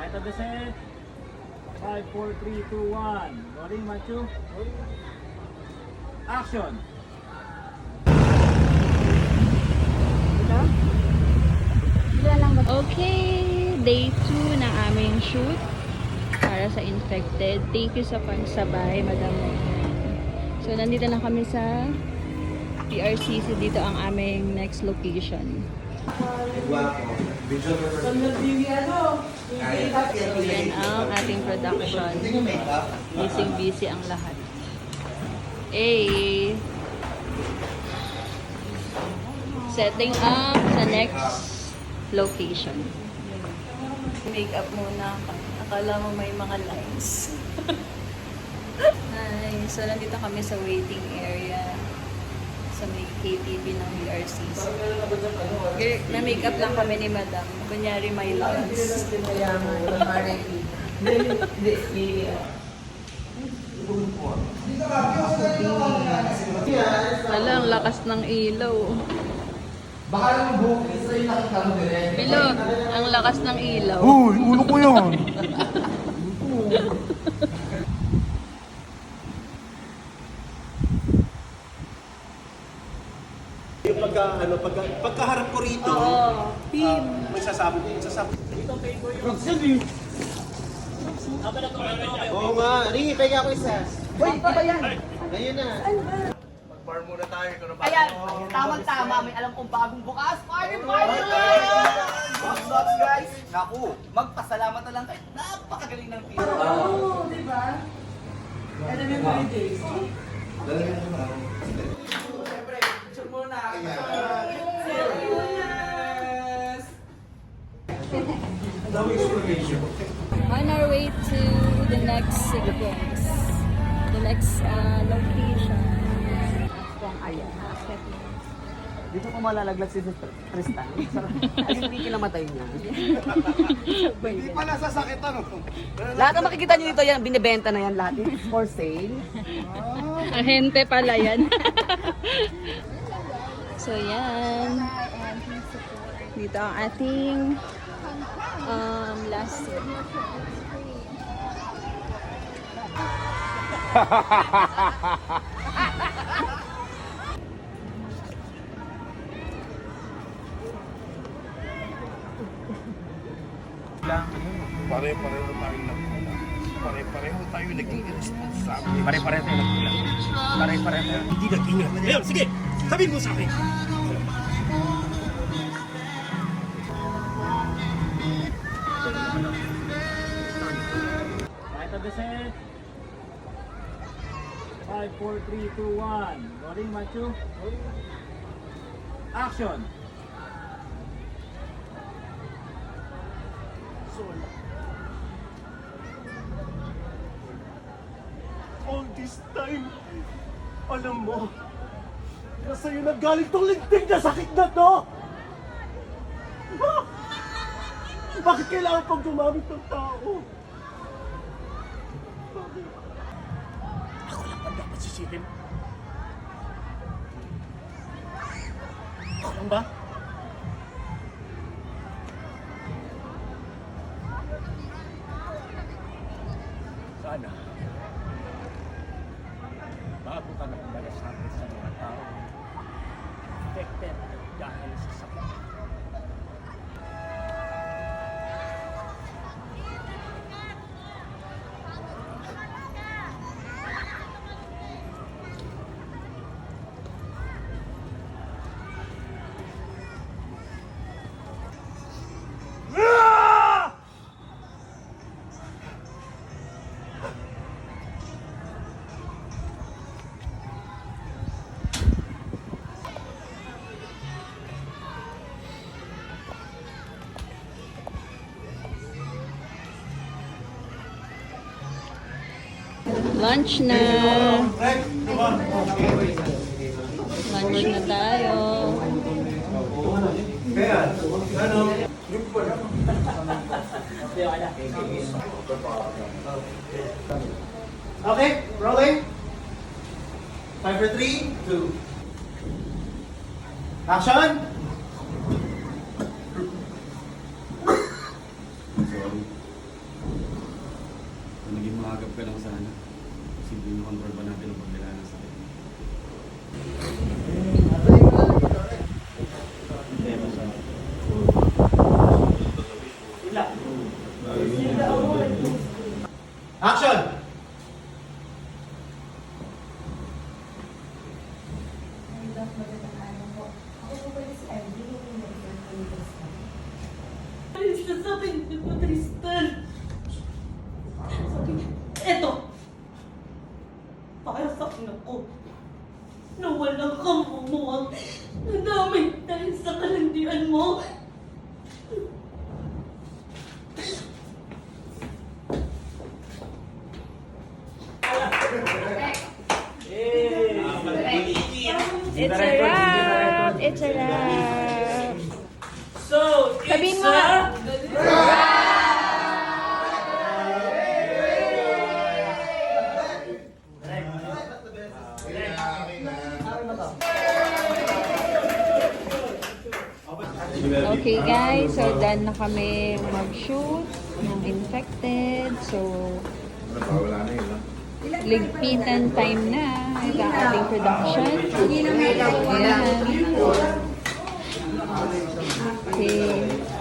Right of the set. 5, 4, 3, 2, 1. Rolling, Matthew. Action! Okay, day 2 ng aming shoot para sa infected. Thank you sa pagsabay, Madam. So, nandito na kami sa PRCC. Dito ang aming next location. So, yan ang ating production. Busy ang lahat. Hey! Setting up sa next location. Makeup muna. Akala mo may mga lines. Hi. So, nandito kami sa waiting area sa may KTV ng VRCC. Na-makeup lang kami ni Madam. Kunyari may lines. Wala, ang lakas ng ilaw. Baka yung buhok isa yung nakita mo din. Milo, ang lakas ng ilaw. Uy, ulo ko yun. Yung pagkaharap ko rito, may sasabi. Oo nga, ringi, pega ako isa. Wait, iba yan. Ngayon na. Mag-bar muna tayo. Ayan, tamang-tama. May alam kong bagong bukas. Party! Box guys! Naku, magpasalamat na lang kayo. Napakagaling ng team. Oo, di ba? Yan ang memory days. Siyempre, picture muna. Yes! On our way to the next sequence. The next location. Dito ko malalaglag si Tristan. Ay, hindi kinamatay niya. Hindi pa nasasakit ano. Lahat ng makikita niyo dito yan, binibenta na yan lahat. It's for sale. Ahente pala yan. So yan. Dito ang ating last scene. Pare-pareho tayo nagkulang. Pare-pareho tayo naging irresponsible. Pare-pareho tayo nagkulang. Pare-pareho tayo. Hindi nag-ingat. Ayun, sige! Sabihin mo sa akin! Right of the set. 5, 4, 3, 2, 1. Rolling, Matthew. Action! All this time, alam mo, na sa'yo nagaling tong lintig na sakit na to! Ha? Bakit kailangan pang gumamit ng tao? Bakit? Ako lang ba dapat sisihin? Ako lang ba? Sana, bago ka nagmalasakit sa mga tao, affected dahil sa sakit. Lunch na. Lunch na tayo. Okay, rolling. 5, 4, 3, 2. Action! Umagap ka lang sana. Simple control ba natin ang pagbila ng sakit? Action! Sa akin, di ba, Tristan? Sabi niya, eto. Para sa akin ako. Na walang kamumuwag. Nadamay dahil sa kalandian mo. It's a wrap! It's a wrap! So, Sabihin it's mo a... Okay guys, so done na kami mag-shoot ng infected. So, ligpitan time na. Ito ang ating production. Ayan. Okay.